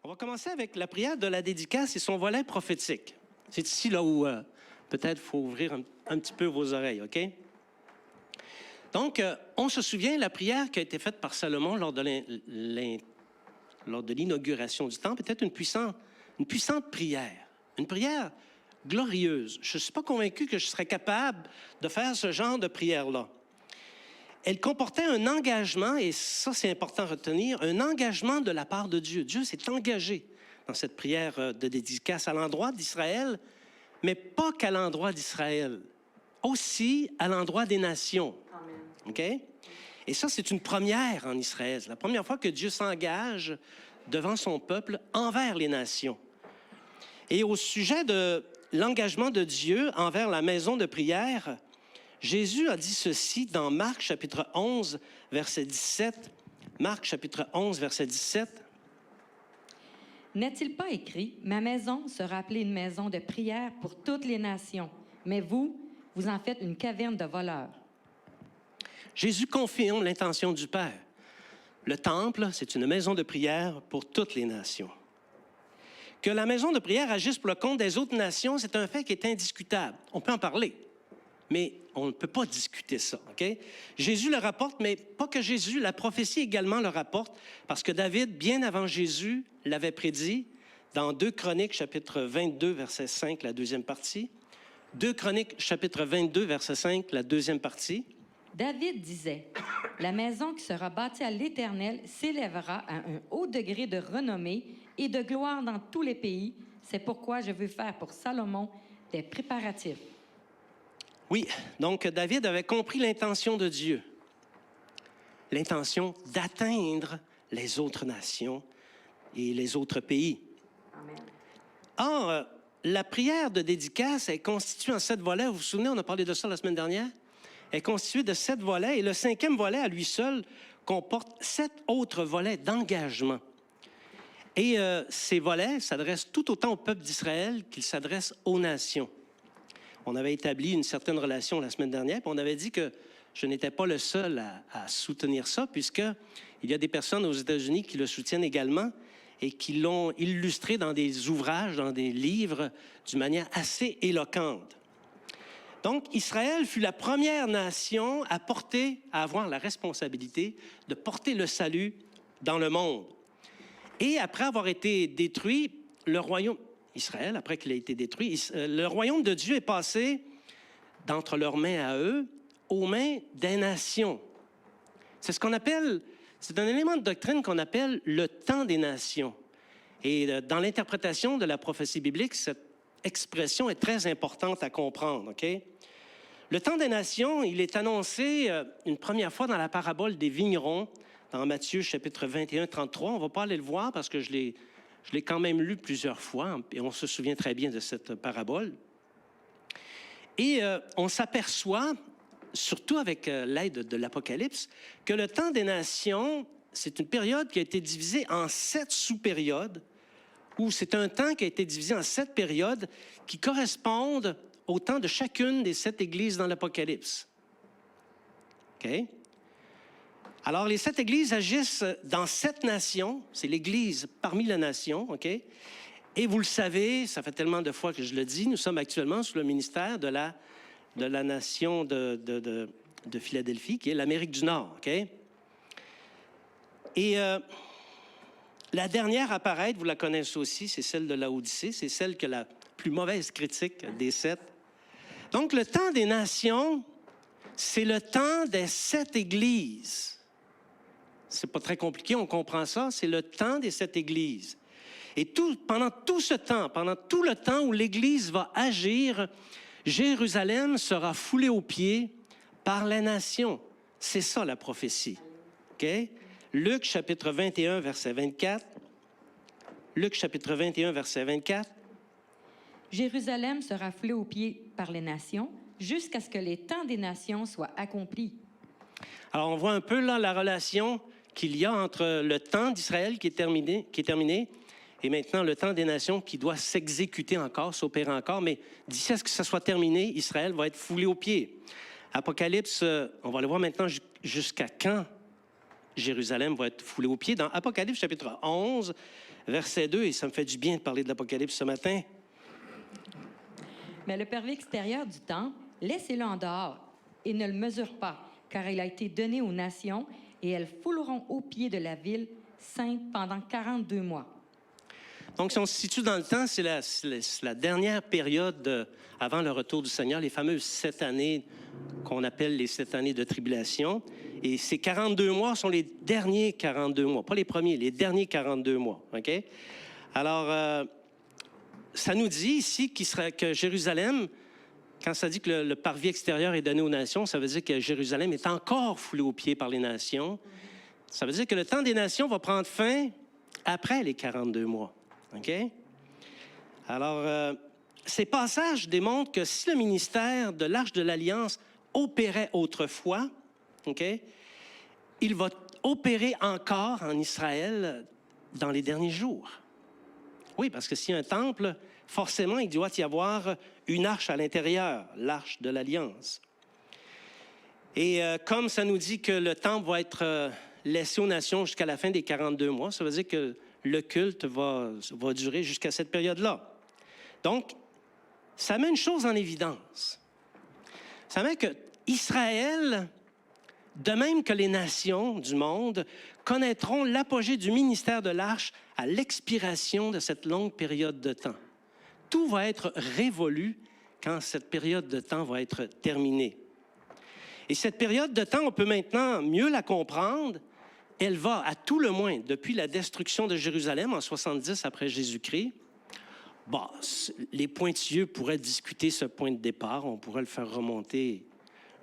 On va commencer avec la prière de la dédicace et son volet prophétique. C'est ici là où peut-être il faut ouvrir un petit peu vos oreilles, OK? Donc, on se souvient de la prière qui a été faite par Salomon lors de l'inauguration du temple, était une puissante prière, une prière glorieuse. Je ne suis pas convaincu que je serais capable de faire ce genre de prière-là. Elle comportait un engagement, et ça c'est important à retenir, un engagement de la part de Dieu. Dieu s'est engagé dans cette prière de dédicace à l'endroit d'Israël, mais pas qu'à l'endroit d'Israël, aussi à l'endroit des nations. Amen. OK? Et ça, c'est une première en Israël. C'est la première fois que Dieu s'engage devant son peuple envers les nations. Et au sujet de l'engagement de Dieu envers la maison de prière, Jésus a dit ceci dans Marc chapitre 11, verset 17. Marc chapitre 11, verset 17. N'est-il pas écrit, « Ma maison sera appelée une maison de prière pour toutes les nations, mais vous, vous en faites une caverne de voleurs. » Jésus confirme l'intention du Père. Le temple, c'est une maison de prière pour toutes les nations. Que la maison de prière agisse pour le compte des autres nations, c'est un fait qui est indiscutable. On peut en parler, mais on ne peut pas discuter ça. Okay? Jésus le rapporte, mais pas que Jésus, la prophétie également le rapporte, parce que David, bien avant Jésus, l'avait prédit dans 2 Chroniques, chapitre 22, verset 5, la deuxième partie. 2 Chroniques, chapitre 22, verset 5, la deuxième partie. David disait, « La maison qui sera bâtie à l'Éternel s'élèvera à un haut degré de renommée et de gloire dans tous les pays. C'est pourquoi je veux faire pour Salomon des préparatifs. » Oui, donc David avait compris l'intention de Dieu, l'intention d'atteindre les autres nations et les autres pays. Amen. Or, la prière de dédicace est constituée en 7 volets. Vous vous souvenez, on a parlé de ça la semaine dernière? Elle est constituée de 7 volets et le 5e volet, à lui seul, comporte 7 autres volets d'engagement. Et ces volets s'adressent tout autant au peuple d'Israël qu'ils s'adressent aux nations. On avait établi une certaine relation la semaine dernière, puis on avait dit que je n'étais pas le seul à soutenir ça, puisqu'il y a des personnes aux États-Unis qui le soutiennent également et qui l'ont illustré dans des ouvrages, dans des livres, d'une manière assez éloquente. Donc, Israël fut la première nation à avoir la responsabilité de porter le salut dans le monde. Et après avoir été détruit, le royaume Israël, après qu'il a été détruit, le royaume de Dieu est passé d'entre leurs mains à eux aux mains des nations. C'est un élément de doctrine qu'on appelle le temps des nations. Et dans l'interprétation de la prophétie biblique, cette expression est très importante à comprendre, OK? Le temps des nations, il est annoncé une première fois dans la parabole des vignerons, dans Matthieu chapitre 21, 33. On ne va pas aller le voir parce que je l'ai quand même lu plusieurs fois et on se souvient très bien de cette parabole. Et on s'aperçoit, surtout avec l'aide de l'Apocalypse, que le temps des nations, c'est une période qui a été divisée en 7 sous-périodes, ou c'est un temps qui a été divisé en 7 périodes qui correspondent au temps de chacune des 7 églises dans l'Apocalypse. OK? Alors, les 7 églises agissent dans 7 nations. C'est l'Église parmi les nations, OK? Et vous le savez, ça fait tellement de fois que je le dis, nous sommes actuellement sous le ministère de la nation de Philadelphie, qui est l'Amérique du Nord, OK? Et la dernière à apparaître, vous la connaissez aussi, c'est celle de Laodicée, c'est celle qui a la plus mauvaise critique des 7. Donc, le temps des nations, c'est le temps des 7 églises. C'est pas très compliqué, on comprend ça. C'est le temps des 7 églises. Et pendant tout le temps où l'Église va agir, Jérusalem sera foulée aux pieds par les nations. C'est ça la prophétie. Okay? Luc chapitre 21, verset 24. Luc chapitre 21, verset 24. Jérusalem sera foulée aux pieds par les nations jusqu'à ce que les temps des nations soient accomplis. Alors, on voit un peu là la relation qu'il y a entre le temps d'Israël qui est terminé, et maintenant le temps des nations qui doit s'exécuter encore, s'opérer encore. Mais d'ici à ce que ça soit terminé, Israël va être foulé aux pieds. Apocalypse, on va le voir maintenant jusqu'à quand Jérusalem va être foulée aux pieds. Dans Apocalypse chapitre 11, verset 2, et ça me fait du bien de parler de l'Apocalypse ce matin. Mais le parvis extérieur du temple, laissez-le en dehors et ne le mesure pas, car il a été donné aux nations et elles fouleront aux pieds de la ville sainte pendant 42 mois. Donc, si on se situe dans le temps, c'est la dernière période avant le retour du Seigneur, les fameuses 7 années qu'on appelle les 7 années de tribulation. Et ces 42 mois sont les derniers 42 mois, pas les premiers, les derniers 42 mois. OK? Alors, ça nous dit ici que Jérusalem, quand ça dit que le parvis extérieur est donné aux nations, ça veut dire que Jérusalem est encore foulée aux pieds par les nations. Ça veut dire que le temps des nations va prendre fin après les 42 mois. OK? Alors, ces passages démontrent que si le ministère de l'Arche de l'Alliance opérait autrefois, OK, il va opérer encore en Israël dans les derniers jours. Oui, parce que s'il y a un temple, forcément, il doit y avoir une arche à l'intérieur, l'Arche de l'Alliance. Et comme ça nous dit que le temple va être laissé aux nations jusqu'à la fin des 42 mois, ça veut dire que le culte va durer jusqu'à cette période-là. Donc, ça met une chose en évidence. Ça met que Israël, de même que les nations du monde, connaîtront l'apogée du ministère de l'Arche à l'expiration de cette longue période de temps. Tout va être révolu quand cette période de temps va être terminée. Et cette période de temps, on peut maintenant mieux la comprendre. Elle va, à tout le moins, depuis la destruction de Jérusalem en 70 après Jésus-Christ. Bon, les pointilleux pourraient discuter ce point de départ. On pourrait le faire remonter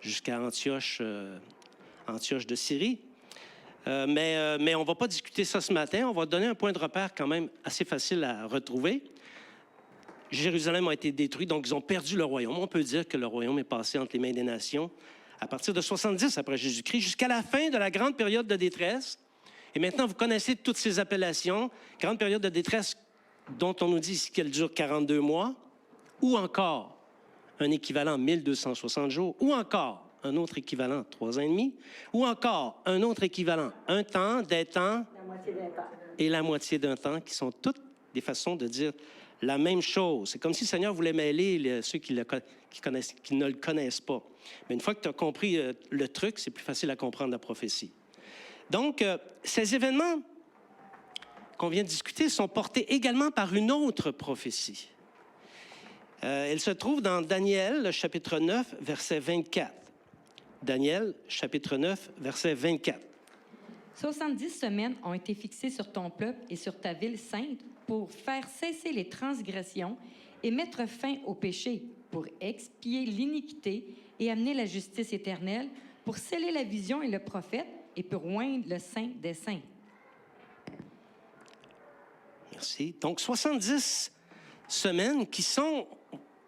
jusqu'à Antioche de Syrie. Mais on ne va pas discuter ça ce matin. On va donner un point de repère quand même assez facile à retrouver. Jérusalem a été détruit, donc ils ont perdu le royaume. On peut dire que le royaume est passé entre les mains des nations à partir de 70 après Jésus-Christ jusqu'à la fin de la grande période de détresse. Et maintenant, vous connaissez toutes ces appellations. Grande période de détresse dont on nous dit ici qu'elle dure 42 mois, ou encore un équivalent 1260 jours, ou encore un autre équivalent 3 ans et demi, ou encore un autre équivalent un temps, des temps, La moitié d'un temps. et la moitié d'un temps, qui sont toutes des façons de dire la même chose. C'est comme si le Seigneur voulait mêler ceux qui ne le connaissent pas. Mais une fois que tu as compris le truc, c'est plus facile à comprendre la prophétie. Donc, ces événements qu'on vient de discuter sont portés également par une autre prophétie. Elle se trouve dans Daniel, chapitre 9, verset 24. Daniel, chapitre 9, verset 24. 70 semaines ont été fixées sur ton peuple et sur ta ville sainte pour faire cesser les transgressions et mettre fin au péché, pour expier l'iniquité et amener la justice éternelle, pour sceller la vision et le prophète et pour oindre le saint des saints. Merci. Donc, 70 semaines qui sont,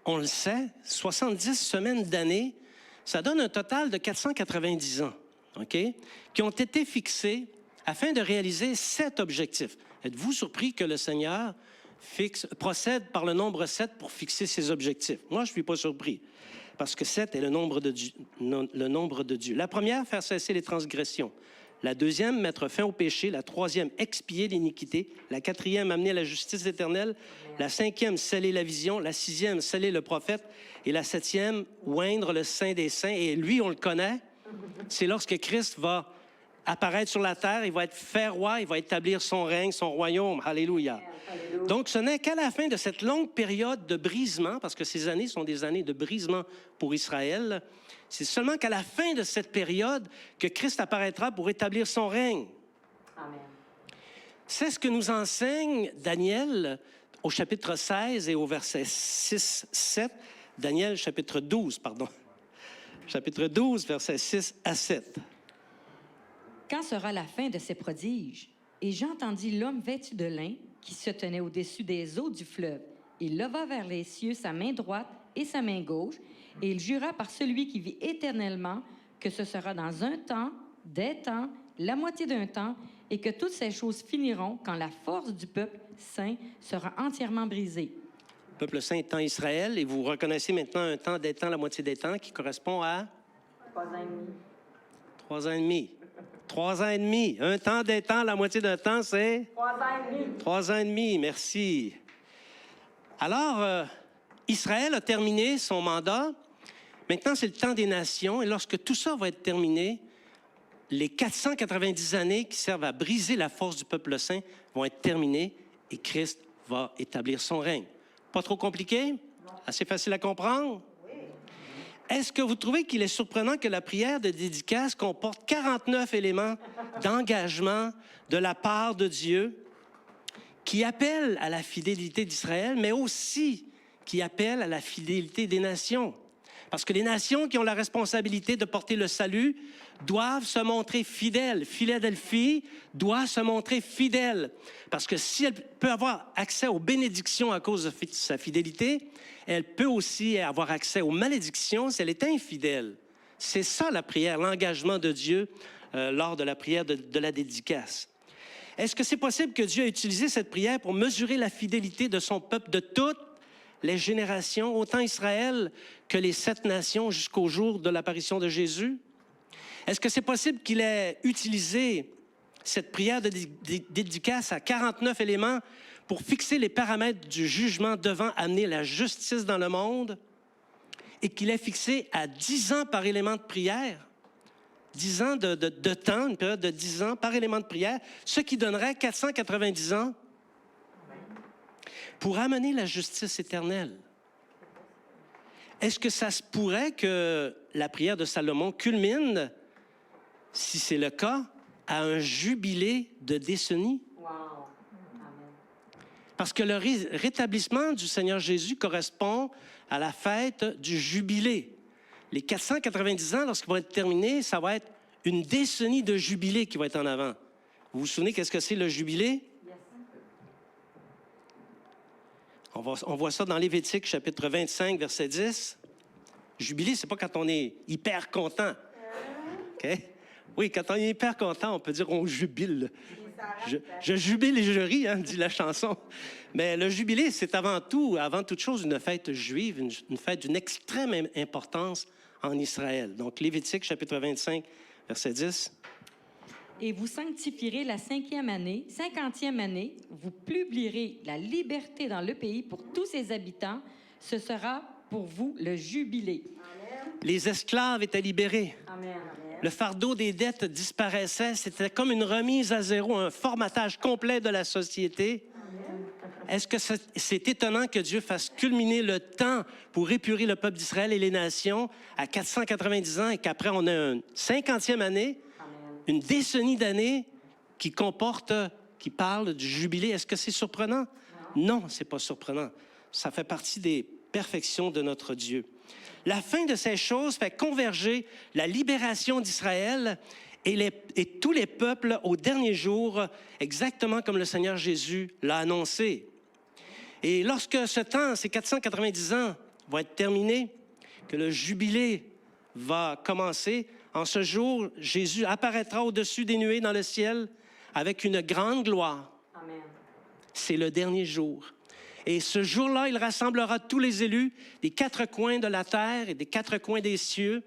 on le sait, 70 semaines d'année, ça donne un total de 490 ans, OK, qui ont été fixés afin de réaliser 7 objectifs. Êtes-vous surpris que le Seigneur procède par le nombre 7 pour fixer ses objectifs? Moi, je ne suis pas surpris, parce que 7 est le nombre de Dieu. La première, faire cesser les transgressions. La deuxième, mettre fin au péché. La troisième, expier l'iniquité. La quatrième, amener la justice éternelle. La cinquième, sceller la vision. La sixième, sceller le prophète. Et la septième, oindre le saint des saints. Et lui, on le connaît. C'est lorsque Christ va apparaître sur la terre, il va être fait roi, il va établir son règne, son royaume. Alléluia. Donc, ce n'est qu'à la fin de cette longue période de brisement, parce que ces années sont des années de brisement pour Israël, c'est seulement qu'à la fin de cette période que Christ apparaîtra pour établir son règne. Amen. C'est ce que nous enseigne Daniel au chapitre 16 et au verset 6, 7. Daniel, chapitre 12, pardon. Chapitre 12, versets 6 à 7. Quand sera la fin de ces prodiges? Et j'entendis l'homme vêtu de lin qui se tenait au-dessus des eaux du fleuve. Il leva vers les cieux sa main droite et sa main gauche, et il jura par celui qui vit éternellement que ce sera dans un temps, des temps, la moitié d'un temps, et que toutes ces choses finiront quand la force du peuple saint sera entièrement brisée. Le peuple saint étant Israël, et vous reconnaissez maintenant un temps, des temps, la moitié des temps, qui correspond à 3 ans et demi. 3 ans et demi. 3 ans et demi. Un temps, des temps, la moitié d'un temps, c'est? 3 ans et demi. 3 ans et demi, merci. Alors, Israël a terminé son mandat. Maintenant, c'est le temps des nations. Et lorsque tout ça va être terminé, les 490 années qui servent à briser la force du peuple saint vont être terminées et Christ va établir son règne. Pas trop compliqué? Non. Assez facile à comprendre? Oui. Est-ce que vous trouvez qu'il est surprenant que la prière de dédicace comporte 49 éléments d'engagement de la part de Dieu qui appellent à la fidélité d'Israël, mais aussi qui appellent à la fidélité des nations? Parce que les nations qui ont la responsabilité de porter le salut doivent se montrer fidèles. Philadelphie doit se montrer fidèle. Parce que si elle peut avoir accès aux bénédictions à cause de sa fidélité, elle peut aussi avoir accès aux malédictions si elle est infidèle. C'est ça la prière, l'engagement de Dieu lors de la prière de la dédicace. Est-ce que c'est possible que Dieu ait utilisé cette prière pour mesurer la fidélité de son peuple de toutes les générations, autant Israël que les 7 nations jusqu'au jour de l'apparition de Jésus? Est-ce que c'est possible qu'il ait utilisé cette prière de dédicace à 49 éléments pour fixer les paramètres du jugement devant amener la justice dans le monde et qu'il ait fixé à 10 ans par élément de prière? 10 ans de temps, une période de 10 ans par élément de prière, ce qui donnerait 490 ans pour amener la justice éternelle. Est-ce que ça se pourrait que la prière de Salomon culmine, si c'est le cas, à un jubilé de décennie? Wow. Parce que le rétablissement du Seigneur Jésus correspond à la fête du jubilé. Les 490 ans, lorsqu'ils vont être terminés, ça va être une décennie de jubilé qui va être en avant. Vous vous souvenez qu'est-ce que c'est le jubilé? On voit ça dans Lévitique, chapitre 25, verset 10. Jubilé, c'est pas quand on est hyper content. OK? Oui, quand on est hyper content, on peut dire on jubile. Je jubile et je ris, hein, dit la chanson. Mais le jubilé, c'est avant toute chose, une fête juive, une fête d'une extrême importance en Israël. Donc, Lévitique, chapitre 25, verset 10. Et vous sanctifierez la 50e année, vous publierez la liberté dans le pays pour tous ses habitants. Ce sera pour vous le jubilé. Amen. Les esclaves étaient libérés. Amen. Le fardeau des dettes disparaissait. C'était comme une remise à zéro, un formatage complet de la société. Amen. Est-ce que c'est étonnant que Dieu fasse culminer le temps pour épurer le peuple d'Israël et les nations à 490 ans et qu'après on a une 50e année? Une décennie d'années qui parle du jubilé. Est-ce que c'est surprenant? Non, ce n'est pas surprenant. Ça fait partie des perfections de notre Dieu. La fin de ces choses fait converger la libération d'Israël et tous les peuples au dernier jour, exactement comme le Seigneur Jésus l'a annoncé. Et lorsque ce temps, ces 490 ans, vont être terminés, que le jubilé va commencer, en ce jour, Jésus apparaîtra au-dessus des nuées dans le ciel avec une grande gloire. Amen. C'est le dernier jour. Et ce jour-là, il rassemblera tous les élus des 4 coins de la terre et des 4 coins des cieux.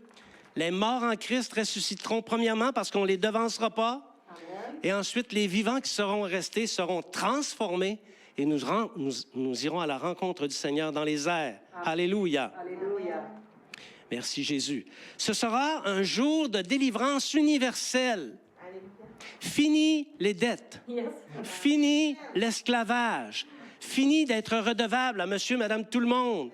Les morts en Christ ressusciteront premièrement parce qu'on ne les devancera pas. Amen. Et ensuite, les vivants qui seront restés seront transformés et nous irons à la rencontre du Seigneur dans les airs. Amen. Alléluia. Alléluia. Merci Jésus. Ce sera un jour de délivrance universelle. Fini les dettes. Fini l'esclavage. Fini d'être redevable à monsieur, madame, tout le monde.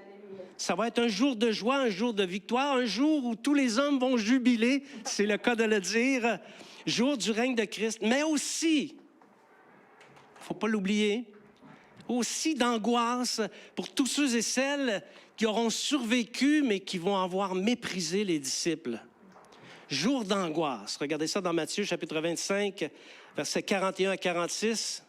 Ça va être un jour de joie, un jour de victoire, un jour où tous les hommes vont jubiler, c'est le cas de le dire, jour du règne de Christ. Mais aussi, il ne faut pas l'oublier, aussi d'angoisse pour tous ceux et celles qui auront survécu, mais qui vont avoir méprisé les disciples. Jour d'angoisse. Regardez ça dans Matthieu, chapitre 25, versets 41 à 46.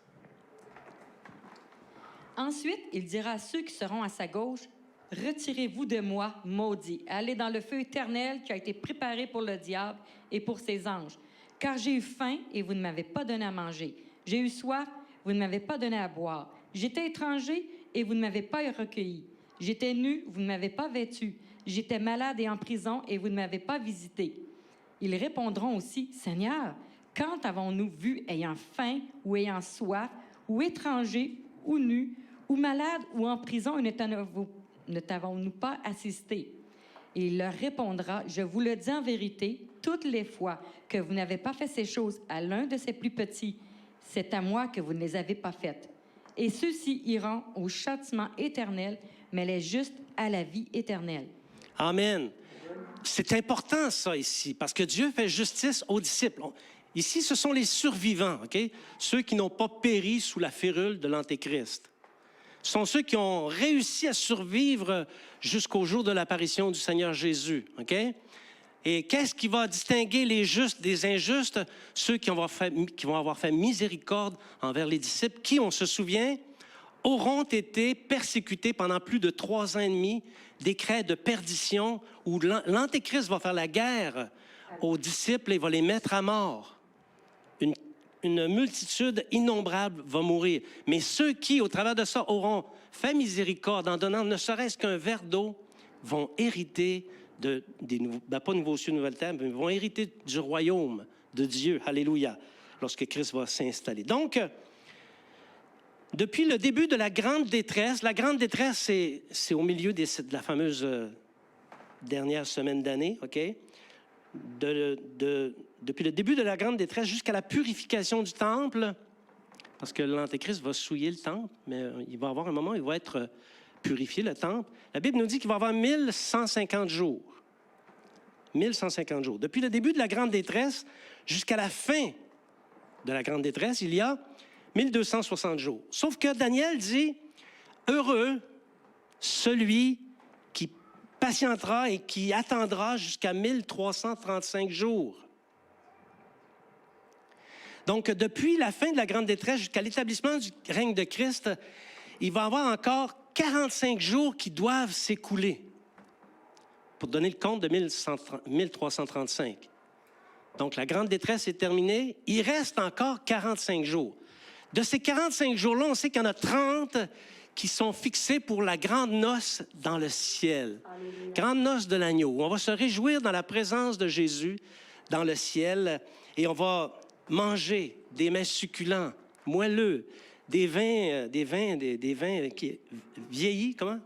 Ensuite, il dira à ceux qui seront à sa gauche, « Retirez-vous de moi, maudits, allez dans le feu éternel qui a été préparé pour le diable et pour ses anges. Car j'ai eu faim et vous ne m'avez pas donné à manger. J'ai eu soif, vous ne m'avez pas donné à boire. J'étais étranger et vous ne m'avez pas recueilli. J'étais nu, vous ne m'avez pas vêtu. J'étais malade et en prison et vous ne m'avez pas visité. Ils répondront aussi, Seigneur, quand avons-nous vu ayant faim ou ayant soif, ou étranger, ou nu, ou malade, ou en prison, et ne t'avons-nous pas assisté? Et il leur répondra, je vous le dis en vérité, toutes les fois que vous n'avez pas fait ces choses à l'un de ces plus petits, c'est à moi que vous ne les avez pas faites. Et ceux-ci iront au châtiment éternel, mais les justes à la vie éternelle. Amen. C'est important, ça, ici, parce que Dieu fait justice aux disciples. Ici, ce sont les survivants, OK? Ceux qui n'ont pas péri sous la férule de l'Antéchrist. Ce sont ceux qui ont réussi à survivre jusqu'au jour de l'apparition du Seigneur Jésus, OK? Et qu'est-ce qui va distinguer les justes des injustes? Ceux qui vont avoir fait miséricorde envers les disciples, qui, on se souvient, auront été persécutés pendant plus de 3 ans et demi, décret de perdition où l'Antéchrist va faire la guerre aux disciples et va les mettre à mort. Une multitude innombrable va mourir. Mais ceux qui, au travers de ça, auront fait miséricorde en donnant ne serait-ce qu'un verre d'eau, vont hériter pas nouveaux cieux, nouvelle terre, mais vont hériter du royaume de Dieu. Alléluia, lorsque Christ va s'installer. Donc, depuis le début de la grande détresse, c'est au milieu de la fameuse dernière semaine d'année, OK? Depuis le début de la grande détresse jusqu'à la purification du temple, parce que l'Antéchrist va souiller le temple, mais il va avoir un moment où il va être purifié, le temple. La Bible nous dit qu'il va y avoir 1150 jours. 1150 jours. Depuis le début de la grande détresse jusqu'à la fin de la grande détresse, il y a 1260 jours. Sauf que Daniel dit, heureux celui qui patientera et qui attendra jusqu'à 1335 jours. Donc, depuis la fin de la grande détresse jusqu'à l'établissement du règne de Christ, il va y avoir encore 45 jours qui doivent s'écouler pour donner le compte de 1335. Donc, la grande détresse est terminée. Il reste encore 45 jours. De ces 45 jours-là, on sait qu'il y en a 30 qui sont fixés pour la grande noce dans le ciel. Alléluia. Grande noce de l'agneau, où on va se réjouir dans la présence de Jésus dans le ciel et on va manger des mets succulents, moelleux, des vins qui vieillis, comment?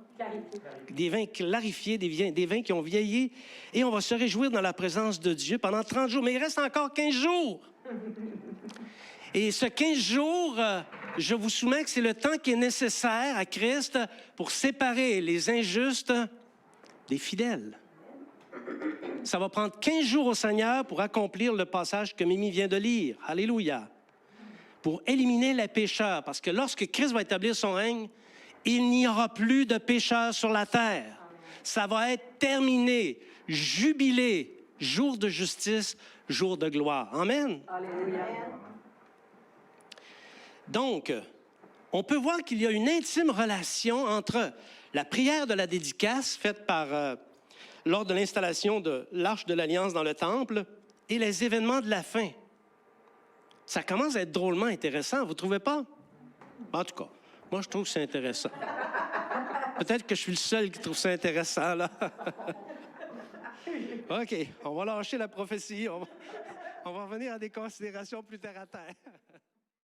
Des vins clarifiés, des vins qui ont vieilli. Et on va se réjouir dans la présence de Dieu pendant 30 jours. Mais il reste encore 15 jours. Et ce 15 jours, je vous soumets que c'est le temps qui est nécessaire à Christ pour séparer les injustes des fidèles. Ça va prendre 15 jours au Seigneur pour accomplir le passage que Mimi vient de lire. Alléluia. Pour éliminer les pécheurs. Parce que lorsque Christ va établir son règne, il n'y aura plus de pécheurs sur la terre. Ça va être terminé, jubilé, jour de justice, jour de gloire. Amen. Alléluia. Donc, on peut voir qu'il y a une intime relation entre la prière de la dédicace faite lors de l'installation de l'Arche de l'Alliance dans le temple et les événements de la fin. Ça commence à être drôlement intéressant, vous ne trouvez pas? En tout cas, moi, je trouve que c'est intéressant. Peut-être que je suis le seul qui trouve ça intéressant, là. OK, on va lâcher la prophétie. On va revenir à des considérations plus terre à terre.